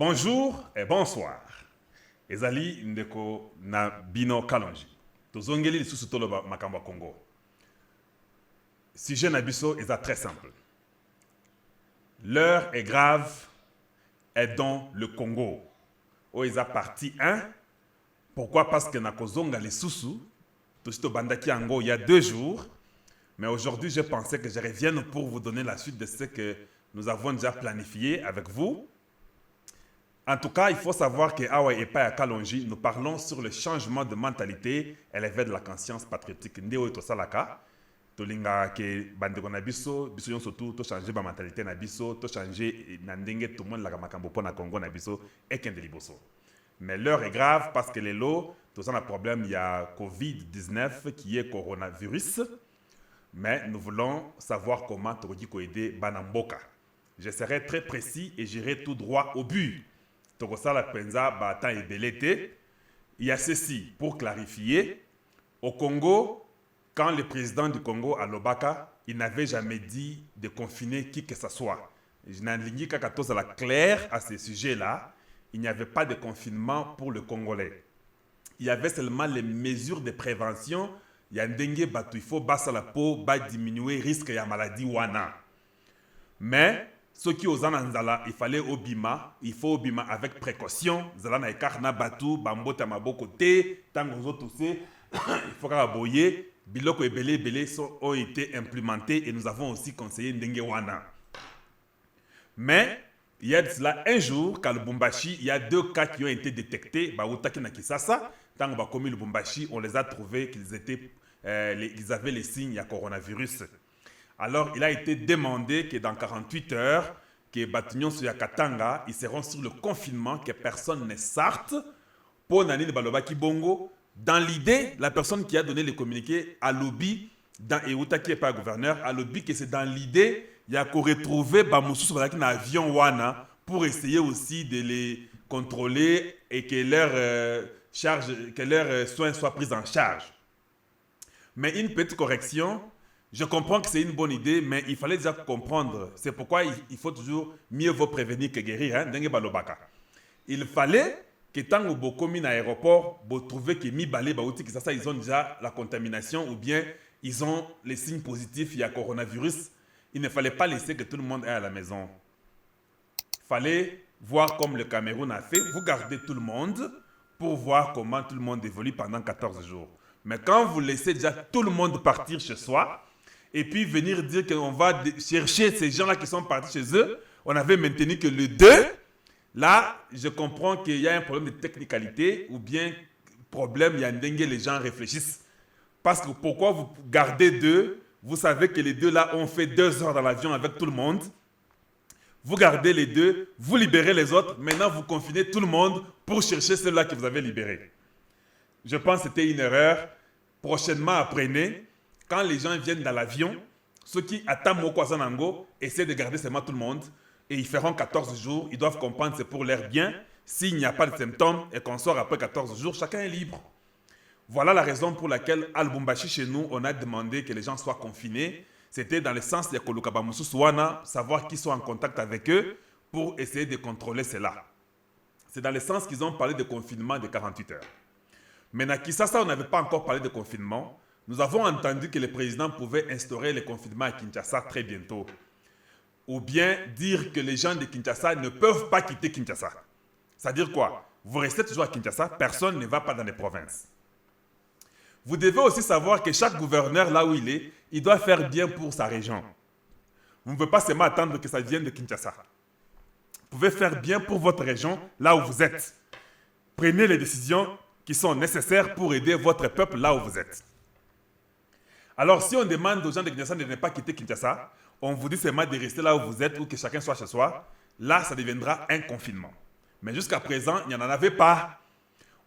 Bonjour et bonsoir. Ezali ndeko na bino kalonji. Tozongeli lisusu toloba makambo ya Congo. Sujet na biso est très simple. L'heure est grave est dans le Congo. Oeza partie 1. Pourquoi? Parce que na kozonga lisusu tosito bandaki yango il y a 2 jours. Mais aujourd'hui, je pensais que je revienne pour vous donner la suite de ce que nous avons déjà planifié avec vous. En tout cas, il faut savoir que Awa et Paya Kalonji, nous parlons sur le changement de mentalité et l'éveil de la conscience patriotique. Ndeo to salaka, to linga ke bandeko na biso, biso yon surtout to changer ba mentalité na biso, to changer na ndenge tout le monde la makambo po na Congo na biso et kende liboso. Mais l'heure est grave parce que les lots, tout ça a un problème, il y a Covid-19 qui est coronavirus. Mais nous voulons savoir comment Torodji aider Banamboka. Je serai très précis et j'irai tout droit au but. Tokosala Penza Batan et Belete. Il y a ceci pour clarifier. Au Congo, quand le président du Congo à Lobaka, il n'avait jamais dit de confiner qui que ce soit. Je n'ai pas qu'à la claire à ce sujet-là. Il n'y avait pas de confinement pour le Congolais. Il y avait seulement les mesures de prévention. Il y a un dengue, il faut baisser la peau, diminuer le risque de la maladie wana. Mais ceux qui osent en il fallait obima, il faut obima avec précaution. Zala na ekarna batu, bambota maboko te, tangozo toussé, il faut boyer. Biloko et belé ont été implémentés et nous avons aussi conseillé dengue wana. Mais il y a de cela un jour, qu'à Lubumbashi, il y a 2 cas qui ont été détectés. Baoutaki na Kisasa, tant qu'on va commis Lubumbashi, on les a trouvés qu'ils avaient les signes à coronavirus. Alors, il a été demandé que dans 48 heures, que Batignon sur Katanga, ils seront sur le confinement, que personne ne sorte pour Nani de Balobaki Bongo. Dans l'idée, la personne qui a donné le communiqué à Lobi, dans Eouta qui n'est pas gouverneur, à Lobi, que c'est dans l'idée, il y a qu'on retrouve Bamoussou sur un avion Wana pour essayer aussi de les contrôler et que leurs soins soient pris en charge. Mais une petite correction, je comprends que c'est une bonne idée, mais il fallait déjà comprendre. C'est pourquoi il faut toujours mieux vaut prévenir que guérir. Hein? Il fallait que tant que vous commis à l'aéroport, vous trouvez que ils ont déjà la contamination ou bien ils ont les signes positifs, il y a coronavirus. Il ne fallait pas laisser que tout le monde aille à la maison. Il fallait voir comme le Cameroun a fait. Vous gardez tout le monde pour voir comment tout le monde évolue pendant 14 jours. Mais quand vous laissez déjà tout le monde partir chez soi, et puis venir dire qu'on va chercher ces gens-là qui sont partis chez eux, on avait maintenu que le 2, là, je comprends qu'il y a un problème de technicalité, ou bien problème, il y a un dengue, les gens réfléchissent. Parce que pourquoi vous gardez 2? Vous savez que les 2 là ont fait 2 heures dans l'avion avec tout le monde. Vous gardez les 2, vous libérez les autres. Maintenant, vous confinez tout le monde pour chercher ceux-là que vous avez libérés. Je pense que c'était une erreur. Prochainement, apprenez, quand les gens viennent dans l'avion, ceux qui attendent Moko Sanango essaient de garder seulement tout le monde. Et ils feront 14 jours. Ils doivent comprendre que c'est pour leur bien. S'il n'y a pas de symptômes et qu'on sort après 14 jours, chacun est libre. Voilà la raison pour laquelle à Lubumbashi, chez nous, on a demandé que les gens soient confinés. C'était dans le sens de Kolukabamusu Suwana, savoir qui sont en contact avec eux pour essayer de contrôler cela. C'est dans le sens qu'ils ont parlé de confinement de 48 heures. Mais à Kinshasa, on n'avait pas encore parlé de confinement. Nous avons entendu que le président pouvait instaurer le confinement à Kinshasa très bientôt. Ou bien dire que les gens de Kinshasa ne peuvent pas quitter Kinshasa. C'est-à-dire quoi? Vous restez toujours à Kinshasa, personne ne va pas dans les provinces. Vous devez aussi savoir que chaque gouverneur, là où il est, il doit faire bien pour sa région. Vous ne pouvez pas seulement attendre que ça vienne de Kinshasa. Vous pouvez faire bien pour votre région, là où vous êtes. Prenez les décisions qui sont nécessaires pour aider votre peuple là où vous êtes. Alors, si on demande aux gens de Kinshasa de ne pas quitter Kinshasa, on vous dit seulement de rester là où vous êtes ou que chacun soit chez soi, là, ça deviendra un confinement. Mais jusqu'à présent, il n'y en avait pas.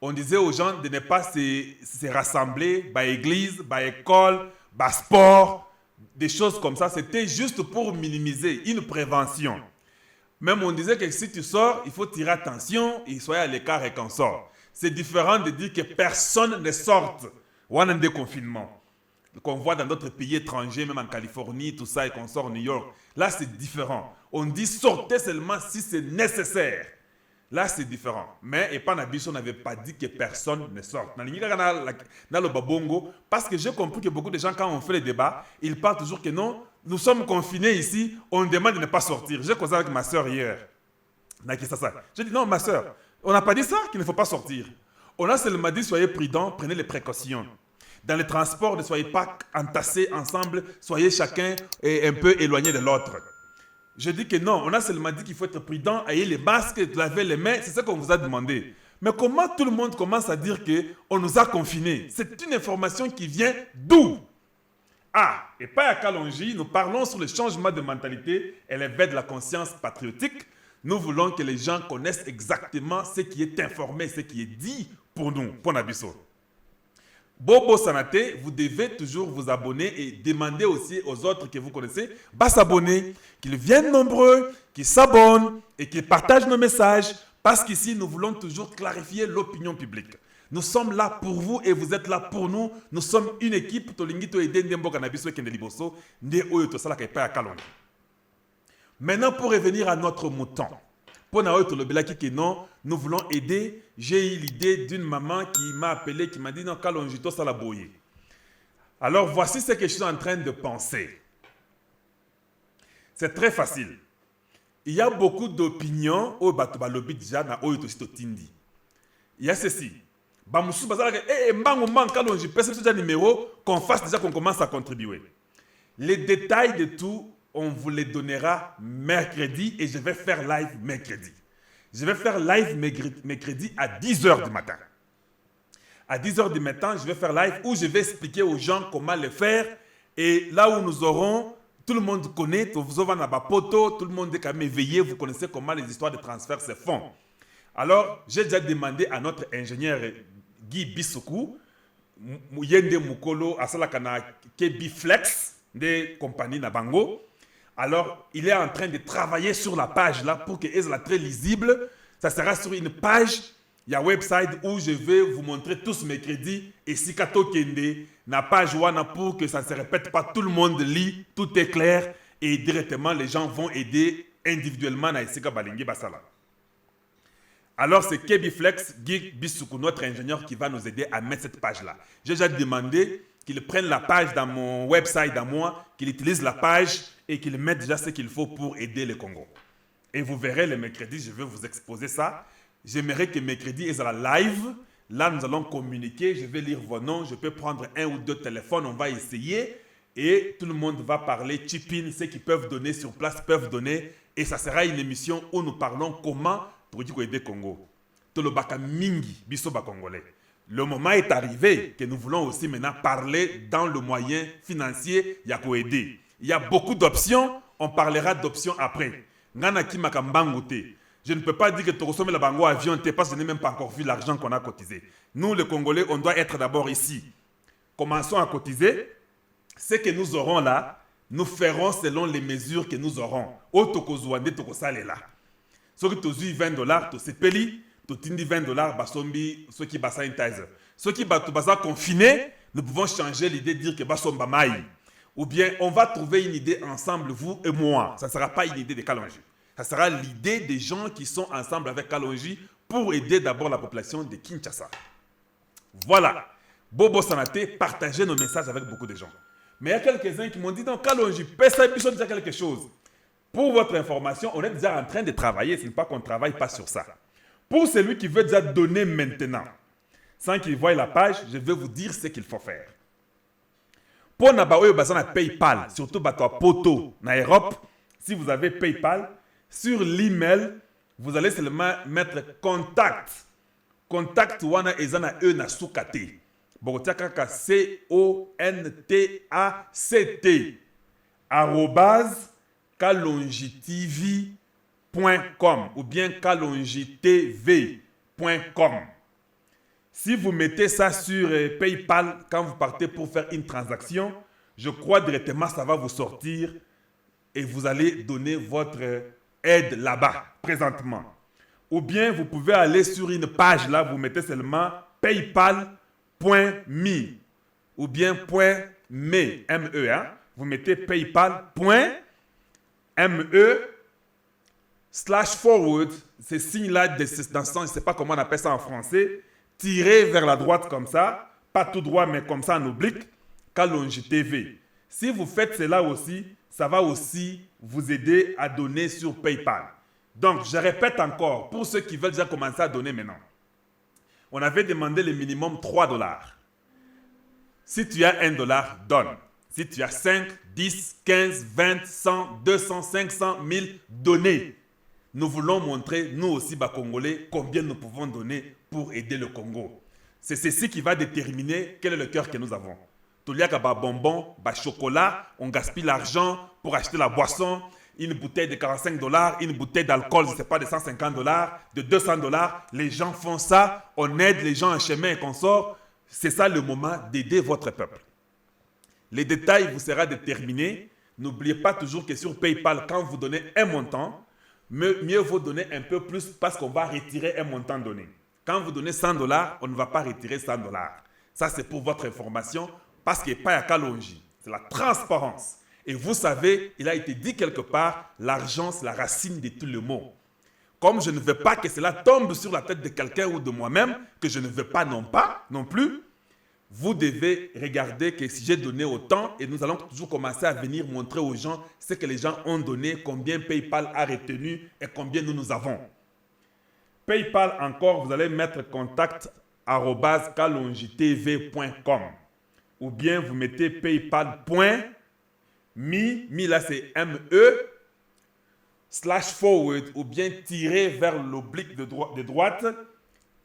On disait aux gens de ne pas se rassembler, par église, par école, par sport, des choses comme ça. C'était juste pour minimiser une prévention. Même on disait que si tu sors, il faut tirer attention et soyez à l'écart et qu'on sort. C'est différent de dire que personne ne sorte. Ou un déconfinement. Qu'on voit dans d'autres pays étrangers, même en Californie, tout ça, et qu'on sort au New York. Là, c'est différent. On dit sortez seulement si c'est nécessaire. Là, c'est différent. Mais, et pas on n'avait pas dit que personne ne sorte. Dans le babongo, parce que j'ai compris que beaucoup de gens, quand on fait les débats, ils parlent toujours que non, nous sommes confinés ici, on demande de ne pas sortir. J'ai causé avec ma soeur hier. J'ai dit non, ma soeur, on n'a pas dit ça, qu'il ne faut pas sortir. On a seulement dit soyez prudents, prenez les précautions. Dans les transports, ne soyez pas entassés ensemble, soyez chacun un peu éloigné de l'autre. Je dis que non, on a seulement dit qu'il faut être prudent, ayez les masques, laver les mains, c'est ce qu'on vous a demandé. Mais comment tout le monde commence à dire qu'on nous a confinés? C'est une information qui vient d'où? Ah, et pas à Kalonji, nous parlons sur le changement de mentalité et l'éveil de la conscience patriotique. Nous voulons que les gens connaissent exactement ce qui est informé, ce qui est dit pour nous, pour Nabiso. Bobo Sanate, vous devez toujours vous abonner et demander aussi aux autres que vous connaissez de s'abonner, qu'ils viennent nombreux, qu'ils s'abonnent et qu'ils partagent nos messages parce qu'ici, nous voulons toujours clarifier l'opinion publique. Nous sommes là pour vous et vous êtes là pour nous. Nous sommes une équipe. Maintenant, pour revenir à notre mouton. Nous voulons aider. J'ai eu l'idée d'une maman qui m'a appelé, qui m'a dit non, Kalonjito Salaboye. Alors voici ce que je suis en train de penser. C'est très facile. Il y a beaucoup d'opinions au Batobalobi déjà na Oyotosito Tindi. Il y a ceci. Bamoussou Bazalaka, Kalonji, numéro, qu'on fasse déjà qu'on commence à contribuer. Les détails de tout, on vous les donnera mercredi et je vais faire live mercredi. Je vais faire live mercredi à 10h du matin. À 10h du matin, je vais faire live où je vais expliquer aux gens comment le faire. Et là où nous aurons, tout le monde connaît, tout le monde est quand même éveillé, vous connaissez comment les histoires de transfert se font. Alors, j'ai déjà demandé à notre ingénieur Guy Bissoukou, Yende Mukolo, Asalakana Kebiflex, des compagnies Nabango. Alors, il est en train de travailler sur la page là pour qu'elle soit très lisible. Ça sera sur une page, il y a un website où je vais vous montrer tous mes crédits. Et si Kato Kende, na page wana pour que ça ne se répète pas, tout le monde lit, tout est clair. Et directement, les gens vont aider individuellement na Isika Balingi Basala. Alors, c'est Kebiflex, Guy Bissoukou, notre ingénieur, qui va nous aider à mettre cette page-là. J'ai déjà demandé qu'il prenne la page dans mon website à moi, qu'il utilise la page et qu'il mette déjà ce qu'il faut pour aider le Congo. Et vous verrez le mercredi, je vais vous exposer ça. J'aimerais que mercredi, ils soient live. Là, nous allons communiquer. Je vais lire vos noms. Je peux prendre un ou deux téléphones. On va essayer. Et tout le monde va parler chip-in. Ceux qui peuvent donner sur place peuvent donner. Et ça sera une émission où nous parlons comment pour aider le Congo. Tolobaka mingi, bisoba congolais. Le moment est arrivé que nous voulons aussi maintenant parler dans le moyen financier. Il y a quoi aider. Il y a beaucoup d'options. On parlera d'options après. Nganaki makambangote. Je ne peux pas dire que tu consommes la bango avion parce que je n'ai même pas encore vu l'argent qu'on a cotisé. Nous, les Congolais, on doit être d'abord ici. Commençons à cotiser. Ce que nous aurons là, nous ferons selon les mesures que nous aurons. Au Tokozouande, Tokosale là. Ceux qui ont 20 $, tu sepeli, tu tindi 20 $, basombi, ceux qui basa sanitizer. Ceux qui basa confinés, nous pouvons changer l'idée de dire que basomba maï. Ou bien, on va trouver une idée ensemble, vous et moi. Ça ne sera pas une idée de Kalonji. Ça sera l'idée des gens qui sont ensemble avec Kalonji pour aider d'abord la population de Kinshasa. Voilà. Bobo Sanate, partagez nos messages avec beaucoup de gens. Mais il y a quelques-uns qui m'ont dit, non, Kalonji, Pessa Bichon déjà quelque chose. Pour votre information, on est déjà en train de travailler. Ce n'est pas qu'on ne travaille pas sur ça. Pour celui qui veut déjà donner maintenant, sans qu'il voie la page, je vais vous dire ce qu'il faut faire. Pour Nabaoyo Bazana PayPal, surtout Bato Poto, en Europe, si vous avez PayPal, sur l'email, vous allez seulement mettre contact. Contact wana ezana e na soukate. Bogotiakaka CONTACT arrobase kalonjitv.com ou bien kalonjitv.com. Si vous mettez ça sur PayPal, quand vous partez pour faire une transaction, je crois directement ça va vous sortir et vous allez donner votre aide là-bas, présentement. Ou bien vous pouvez aller sur une page là, vous mettez seulement paypal.me ou bien .me, M-E, hein? Vous mettez paypal.me /forward, ces signes-là, dans ce sens, je ne sais pas comment on appelle ça en français, tirer vers la droite comme ça, pas tout droit, mais comme ça en oblique, Kalonji TV. Si vous faites cela aussi, ça va aussi vous aider à donner sur PayPal. Donc, je répète encore, pour ceux qui veulent déjà commencer à donner maintenant, on avait demandé le minimum 3 dollars. Si tu as 1 dollar, donne. Si tu as 5, 10, 15, 20, 100, 200, 500, 1000, donnez. Nous voulons montrer, nous aussi, Congolais, combien nous pouvons donner pour aider le Congo. C'est ceci qui va déterminer quel est le cœur que nous avons. Toliaka bonbon, chocolat, on gaspille l'argent pour acheter la boisson, une bouteille de 45 dollars, une bouteille d'alcool, je ne sais pas, de 150 dollars, de 200 dollars. Les gens font ça, on aide les gens en chemin et qu'on sort. C'est ça le moment d'aider votre peuple. Les détails vous seront déterminés. N'oubliez pas toujours que sur PayPal, quand vous donnez un montant, mieux vaut donner un peu plus parce qu'on va retirer un montant donné. Quand vous donnez 100 dollars, on ne va pas retirer 100 dollars. Ça, c'est pour votre information parce qu'il n'y a pas à Kalonji. C'est la transparence. Et vous savez, il a été dit quelque part, l'argent, c'est la racine de tout le mot. Comme je ne veux pas que cela tombe sur la tête de quelqu'un ou de moi-même, que je ne veux pas non plus, vous devez regarder que si j'ai donné autant, et nous allons toujours commencer à venir montrer aux gens ce que les gens ont donné, combien PayPal a retenu et combien nous avons. PayPal encore, vous allez mettre contact @kalonjitv.com ou bien vous mettez paypal.me, là c'est ME, /forward ou bien tirer vers l'oblique de droite,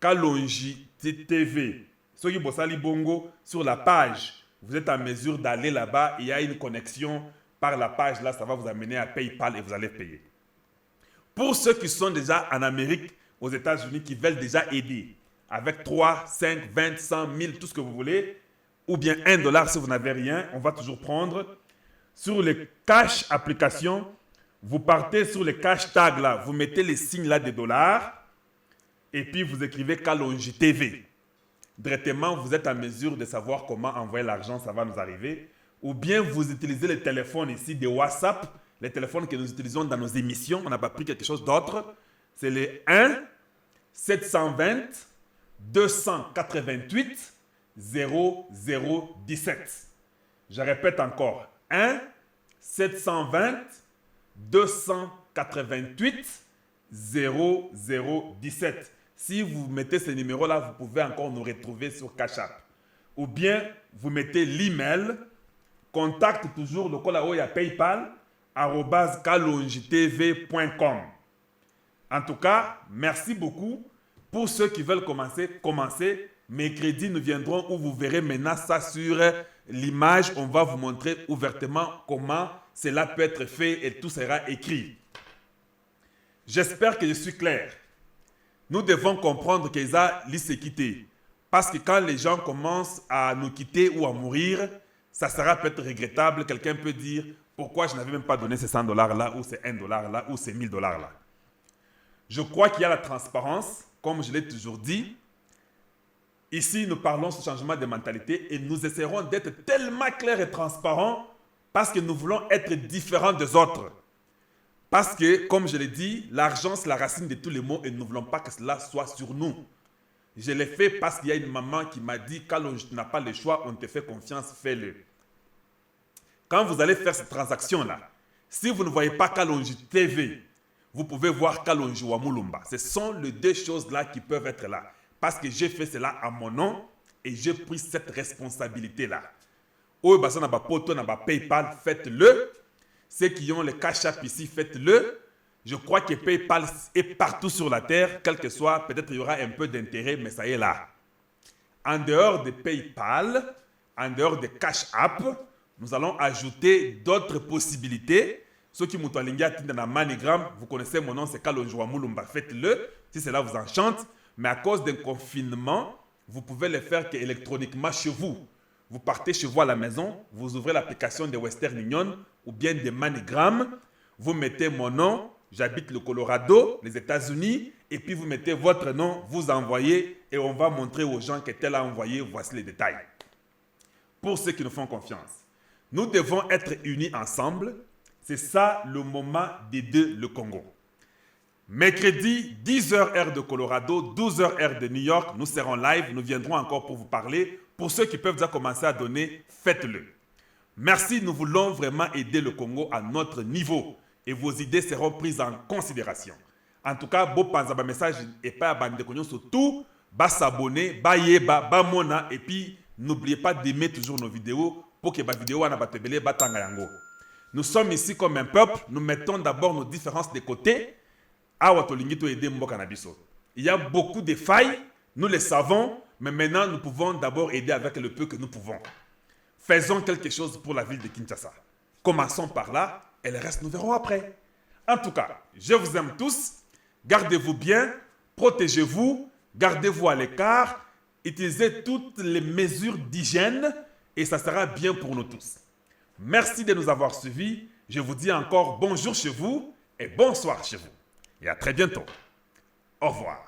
Kalonji TV. Ceux qui bossent à Libongo, sur la page, vous êtes en mesure d'aller là-bas, il y a une connexion par la page, là ça va vous amener à PayPal et vous allez payer. Pour ceux qui sont déjà en Amérique, aux États-Unis, qui veulent déjà aider, avec 3, 5, 20, 100, 1000, tout ce que vous voulez, ou bien 1 dollar si vous n'avez rien, on va toujours prendre. Sur les cash applications, vous partez sur les cash tags là, vous mettez les signes là des dollars, et puis vous écrivez Kalonji TV. Directement, vous êtes en mesure de savoir comment envoyer l'argent, ça va nous arriver. Ou bien vous utilisez les téléphones ici, des WhatsApp, les téléphones que nous utilisons dans nos émissions, on n'a pas pris quelque chose d'autre. C'est les 1 720 288 0017. Je répète encore, 1 720 288 0017. Si vous mettez ces numéros-là, vous pouvez encore nous retrouver sur Cash App. Ou bien, vous mettez l'email, contact toujours le col à PayPal, @kalonjitv.com. En tout cas, merci beaucoup. Pour ceux qui veulent commencer. Mercredi, nous viendrons où vous verrez maintenant ça sur l'image. On va vous montrer ouvertement comment cela peut être fait et tout sera écrit. J'espère que je suis clair. Nous devons comprendre qu'ils ont se quitter. Parce que quand les gens commencent à nous quitter ou à mourir, ça sera peut-être regrettable. Quelqu'un peut dire, pourquoi je n'avais même pas donné ces 100 dollars là, ou ces 1 dollar là, ou ces 1000 dollars là. Je crois qu'il y a la transparence, comme je l'ai toujours dit. Ici, nous parlons sur changement de mentalité et nous essaierons d'être tellement clairs et transparents parce que nous voulons être différents des autres. Parce que, comme je l'ai dit, l'argent, c'est la racine de tous les maux et nous ne voulons pas que cela soit sur nous. Je l'ai fait parce qu'il y a une maman qui m'a dit, quand tu n'as pas le choix, on te fait confiance, fais-le. Quand vous allez faire cette transaction-là, si vous ne voyez pas Kalonji TV, vous pouvez voir Kalonji Wamulumba. Ce sont les deux choses-là qui peuvent être là. Parce que j'ai fait cela à mon nom et j'ai pris cette responsabilité-là. Ou basé na ba poto na ba PayPal, faites-le. Ceux qui ont le Cash App ici, faites-le. Je crois que PayPal est partout sur la terre, quel que soit, peut-être il y aura un peu d'intérêt, mais ça y est là. En dehors de PayPal, en dehors de Cash App, nous allons ajouter d'autres possibilités. Ceux qui m'ont dans la Manigram, vous connaissez mon nom, c'est Kalonji Wamulumba. Faites-le, si cela vous enchante. Mais à cause d'un confinement, vous pouvez le faire électroniquement chez vous. Vous partez chez vous à la maison, vous ouvrez l'application de Western Union ou bien de MoneyGram, vous mettez mon nom, j'habite le Colorado, les États-Unis, et puis vous mettez votre nom, vous envoyez et on va montrer aux gens que tel a envoyé, voici les détails. Pour ceux qui nous font confiance, nous devons être unis ensemble. C'est ça le moment d'aider le Congo. Mercredi, 10h heure de Colorado, 12h heure de New York, nous serons live, nous viendrons encore pour vous parler. Pour ceux qui peuvent déjà commencer à donner, faites-le. Merci, nous voulons vraiment aider le Congo à notre niveau et vos idées seront prises en considération. En tout cas, beau panza ba message et pas abandonner de surtout, s'abonner, yeba, mona et puis n'oubliez pas d'aimer toujours nos vidéos pour que les vidéos na batebele batanga yango. Nous sommes ici comme un peuple, nous mettons d'abord nos différences de côté. Il y a beaucoup de failles, nous les savons, mais maintenant nous pouvons d'abord aider avec le peu que nous pouvons. Faisons quelque chose pour la ville de Kinshasa. Commençons par là et le reste nous verrons après. En tout cas, je vous aime tous, gardez-vous bien, protégez-vous, gardez-vous à l'écart, utilisez toutes les mesures d'hygiène et ça sera bien pour nous tous. Merci de nous avoir suivis, je vous dis encore bonjour chez vous et bonsoir chez vous. Et à très bientôt. Au revoir.